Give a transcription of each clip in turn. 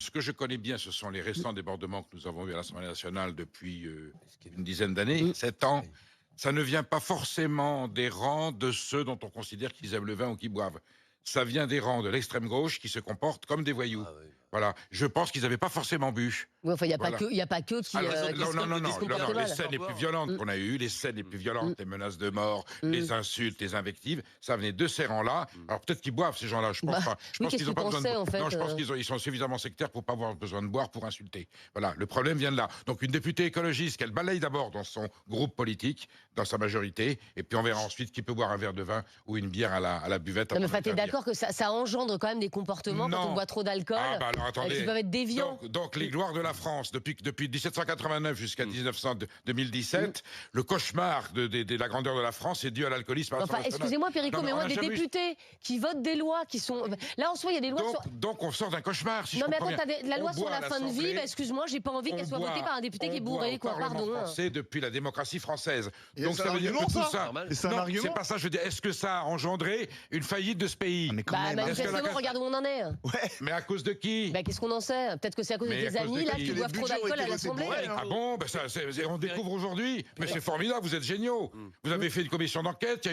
ce que je connais bien, ce sont les récents débordements que nous avons eus à l'Assemblée nationale depuis une dizaine d'années, 7 ans. Ça ne vient pas forcément des rangs de ceux dont on considère qu'ils aiment le vin ou qu'ils boivent. Ça vient des rangs de l'extrême gauche qui se comportent comme des voyous. Ah oui. Voilà. Je pense qu'ils n'avaient pas forcément bu. Oui, enfin, il n'y a, Voilà. pas que qui. Alors, qui non, se non, non, non, comportent non, mal. les scènes les plus violentes qu'on a eues, les scènes les plus violentes, les menaces de mort, les insultes, les invectives, ça venait de ces rangs-là. Alors peut-être qu'ils boivent, ces gens-là, je pense pas. Je pense qu'ils n'ont pas besoin de boire. en fait, Non, je pense qu'ils sont suffisamment sectaires pour pas avoir besoin de boire pour insulter. Voilà, le problème vient de là. Donc une députée écologiste qu'elle balaye d'abord dans son groupe politique, dans sa majorité, et puis on verra ensuite qui peut boire un verre de vin ou une bière à la buvette. Non, mais tu es d'accord que ça engendre quand même des comportements quand on boit trop d'alcool qui peuvent être déviants. Donc les gloires de la France, depuis 1789 jusqu'à 2017, le cauchemar de la grandeur de la France est dû à l'alcoolisme. Enfin, excusez-moi, Perico, mais moi, des députés qui votent des lois qui sont... Là, en soi, il y a des lois... Donc on sort d'un cauchemar, si non, je mais comprends attends, bien. la loi sur la fin de vie, excuse-moi, j'ai pas envie qu'elle soit votée par un député qui est bourré, quoi, pardon. Français depuis la démocratie française. Donc ça veut dire que tout ça... C'est un argument. C'est pas ça, je veux dire, est-ce que ça a engendré une faillite de ce pays? Manifestement, regarde où on en est. Mais à cause de qui? Qu'est-ce qu'on en sait? Peut-être que c'est à cause de tes amis, là, qui boivent trop d'alcool à l'Assemblée. Ah bon, on découvre aujourd'hui. Mais c'est formidable, vous êtes géniaux. Vous avez fait une commission d'enquête, il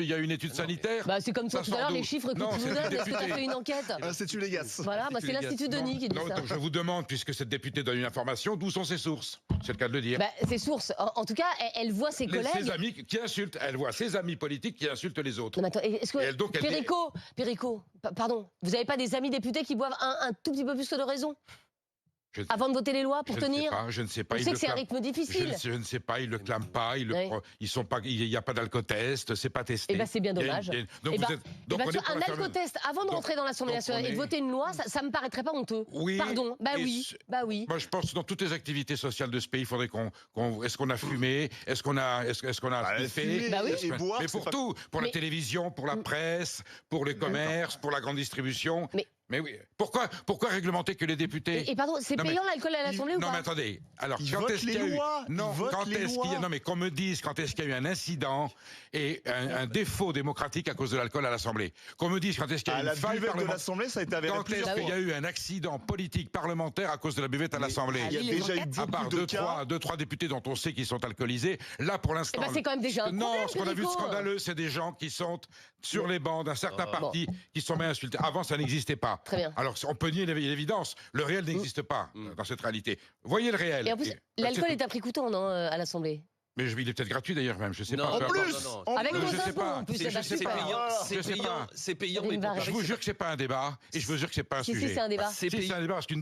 y a une étude sanitaire. C'est comme ça tout à l'heure, les chiffres que tu nous donnes, est-ce que tu as fait une enquête? L'Institut Légas. Voilà, c'est l'Institut Denis qui dit ça. Je vous demande, puisque cette députée donne une information, d'où sont ses sources? C'est le cas de le dire. Ses sources, en tout cas, elle voit ses collègues... Ses amis qui insultent, elle voit ses amis politiques qui insultent les autres. Non, mais attends, est-ce que... Perico, pardon, vous n'avez pas des amis députés qui boivent un tout petit peu plus que de raison? Avant de voter les lois pour tenir? Je ne sais pas. On sait que c'est un rythme difficile. Je ne sais pas, ils le clament pas, il n'y a pas d'alcotest, c'est pas testé. C'est bien dommage. Un alcotest avant de rentrer dans l'Assemblée nationale et de voter une loi, ça me paraîtrait pas honteux. Oui. Pardon. Oui. Moi, je pense que dans toutes les activités sociales de ce pays, il faudrait est-ce qu'on a fumé? Est-ce qu'on a sniffé? Mais pour tout, pour la télévision, pour la presse, pour les commerces, pour la grande distribution. Mais oui, pourquoi réglementer que les députés? Et pardon, c'est payant l'alcool à l'Assemblée ou pas? Non mais attendez, alors quand est-ce qu'il y a eu... Non mais qu'on me dise quand est-ce qu'il y a eu un incident et un défaut démocratique à cause de l'alcool à l'Assemblée. Qu'on me dise quand est-ce qu'il y a eu une faille de l'Assemblée, ça a été avéré plusieurs fois. Quand est-ce qu'il y a eu un accident politique parlementaire à cause de la buvette à l'Assemblée? Il y a déjà eu beaucoup de cas. Deux, trois députés dont on sait qu'ils sont alcoolisés. Là pour l'instant... c'est quand même déjà un problème. Non, ce qu'on a vu de scandaleux, c'est des gens qui sont sur les bancs d'un certain parti qui sont bien insultés. Avant ça n'existait pas. Très bien. Alors, on peut nier l'évidence. Le réel n'existe pas dans cette réalité. Voyez le réel. Et en plus, l'alcool est un prix coûtant, non, à l'Assemblée? Mais il est peut-être gratuit d'ailleurs même, je sais pas. En plus, avec nos impôts, en plus, c'est payant. Je vous jure que c'est pas un débat et je vous jure que c'est pas un sujet. Si, c'est un débat. Si, c'est un débat parce qu'une